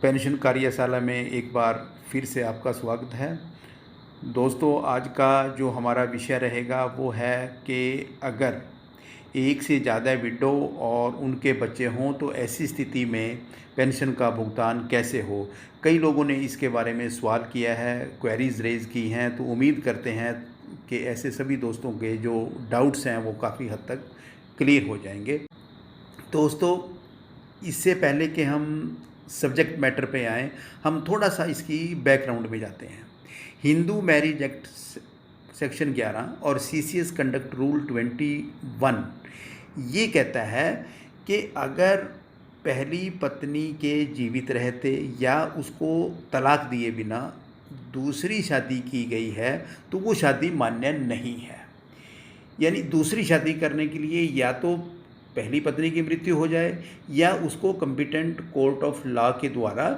Pension कार्यशाला में एक बार फिर से आपका स्वागत है। दोस्तों, आज का जो हमारा विषय रहेगा वो है कि अगर एक से ज़्यादा विडो और उनके बच्चे हों तो ऐसी स्थिति में पेंशन का भुगतान कैसे हो। कई लोगों ने इसके बारे में सवाल किया है, क्वेरीज़ रेज़ की हैं, तो उम्मीद करते हैं कि ऐसे सभी दोस्तों के जो डाउट्स हैं वो काफ़ी हद तक क्लियर हो जाएंगे। दोस्तों, इससे पहले कि हम सब्जेक्ट मैटर पे आएँ, हम थोड़ा सा इसकी बैकग्राउंड में जाते हैं। हिंदू मैरिज एक्ट सेक्शन 11 और सीसीएस कंडक्ट रूल 21 ये कहता है कि अगर पहली पत्नी के जीवित रहते या उसको तलाक दिए बिना दूसरी शादी की गई है तो वो शादी मान्य नहीं है। यानी दूसरी शादी करने के लिए या तो पहली पत्नी की मृत्यु हो जाए या उसको कॉम्पिटेंट कोर्ट ऑफ लॉ के द्वारा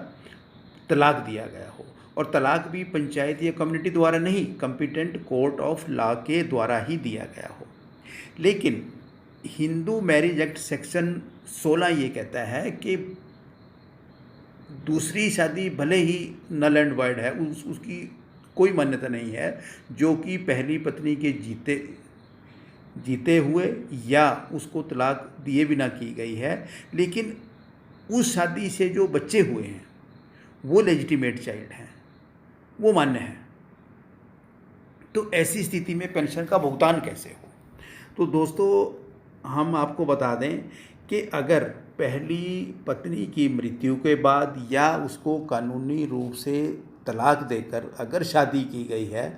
तलाक दिया गया हो, और तलाक भी पंचायत या कम्युनिटी द्वारा नहीं, कॉम्पिटेंट कोर्ट ऑफ लॉ के द्वारा ही दिया गया हो। लेकिन हिंदू मैरिज एक्ट सेक्शन 16 ये कहता है कि दूसरी शादी भले ही नल एंड वॉइड है, उसकी कोई मान्यता नहीं है, जो कि पहली पत्नी के जीते हुए या उसको तलाक दिए बिना की गई है, लेकिन उस शादी से जो बच्चे हुए हैं वो लेजिटिमेट चाइल्ड हैं, वो मान्य है। तो ऐसी स्थिति में पेंशन का भुगतान कैसे हो। तो दोस्तों, हम आपको बता दें कि अगर पहली पत्नी की मृत्यु के बाद या उसको कानूनी रूप से तलाक देकर अगर शादी की गई है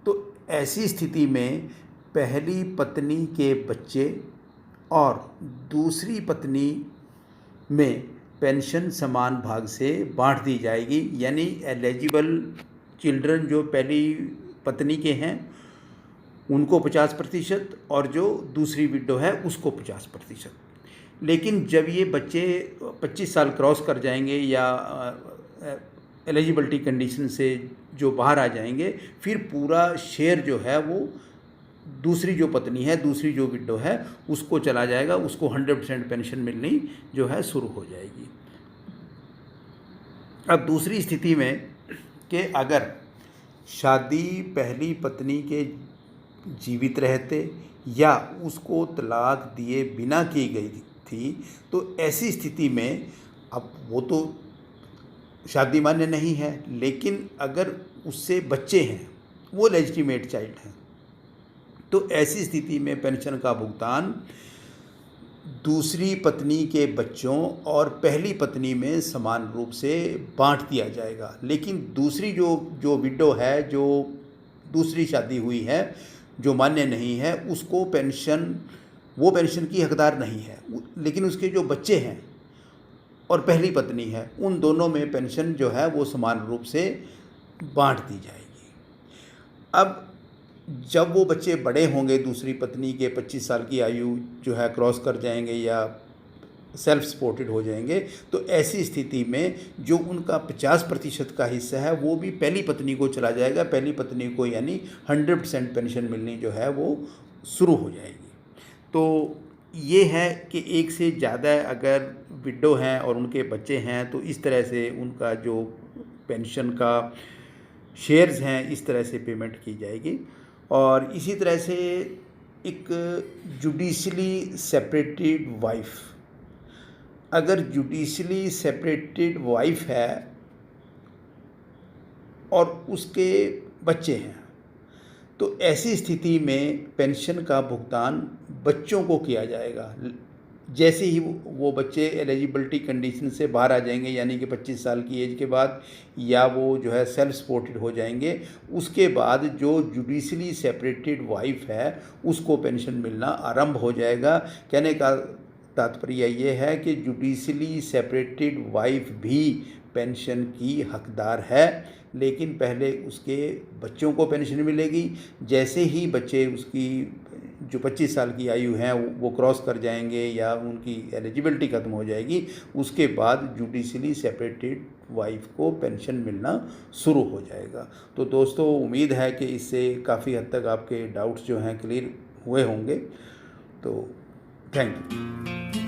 तो ऐसी स्थिति में पहली पत्नी के बच्चे और दूसरी पत्नी में पेंशन समान भाग से बांट दी जाएगी। यानी एलिजिबल चिल्ड्रन जो पहली पत्नी के हैं उनको 50% और जो दूसरी विडो है उसको 50%। लेकिन जब ये बच्चे 25 साल क्रॉस कर जाएंगे या एलिजिबिलिटी कंडीशन से जो बाहर आ जाएंगे, फिर पूरा शेयर जो है वो दूसरी जो पत्नी है, दूसरी जो विडो है उसको चला जाएगा, उसको 100% पेंशन मिलनी जो है शुरू हो जाएगी। अब दूसरी स्थिति में कि अगर शादी पहली पत्नी के जीवित रहते या उसको तलाक दिए बिना की गई थी, तो ऐसी स्थिति में अब वो तो शादी मान्य नहीं है, लेकिन अगर उससे बच्चे हैं, वो लेजिटिमेट चाइल्ड हैं, तो ऐसी स्थिति में पेंशन का भुगतान दूसरी पत्नी के बच्चों और पहली पत्नी में समान रूप से बांट दिया जाएगा। लेकिन दूसरी जो विडो है, जो दूसरी शादी हुई है, जो मान्य नहीं है, उसको वो पेंशन की हकदार नहीं है। लेकिन उसके जो बच्चे हैं और पहली पत्नी है, उन दोनों में पेंशन जो है वो समान रूप से बांट दी जाएगी। अब जब वो बच्चे बड़े होंगे, दूसरी पत्नी के 25 साल की आयु जो है क्रॉस कर जाएंगे या सेल्फ सपोर्टेड हो जाएंगे, तो ऐसी स्थिति में जो उनका 50% का हिस्सा है वो भी पहली पत्नी को चला जाएगा। पहली पत्नी को यानी 100% पेंशन मिलनी जो है वो शुरू हो जाएगी। तो ये है कि एक से ज़्यादा अगर विडो हैं और उनके बच्चे हैं तो इस तरह से उनका जो पेंशन का शेयर्स हैं इस तरह से पेमेंट की जाएगी। और इसी तरह से एक जुडिशली सेपरेटेड वाइफ, अगर जुडिशली सेपरेटेड वाइफ है और उसके बच्चे हैं, तो ऐसी स्थिति में पेंशन का भुगतान बच्चों को किया जाएगा। जैसे ही वो बच्चे एलिजिबिलिटी कंडीशन से बाहर आ जाएंगे, यानी कि 25 साल की एज के बाद, या वो जो है सेल्फ सपोर्टेड हो जाएंगे, उसके बाद जो जुडिशली सेपरेटेड वाइफ है उसको पेंशन मिलना आरंभ हो जाएगा। कहने का तात्पर्य ये है कि जुडिशली सेपरेटेड वाइफ भी पेंशन की हकदार है, लेकिन पहले उसके बच्चों को पेंशन मिलेगी। जैसे ही बच्चे उसकी जो 25 साल की आयु है वो क्रॉस कर जाएंगे या उनकी एलिजिबिलिटी ख़त्म हो जाएगी, उसके बाद जुडिशली सेपरेटेड वाइफ को पेंशन मिलना शुरू हो जाएगा। तो दोस्तों, उम्मीद है कि इससे काफ़ी हद तक आपके डाउट्स जो हैं क्लियर हुए होंगे। तो थैंक यू।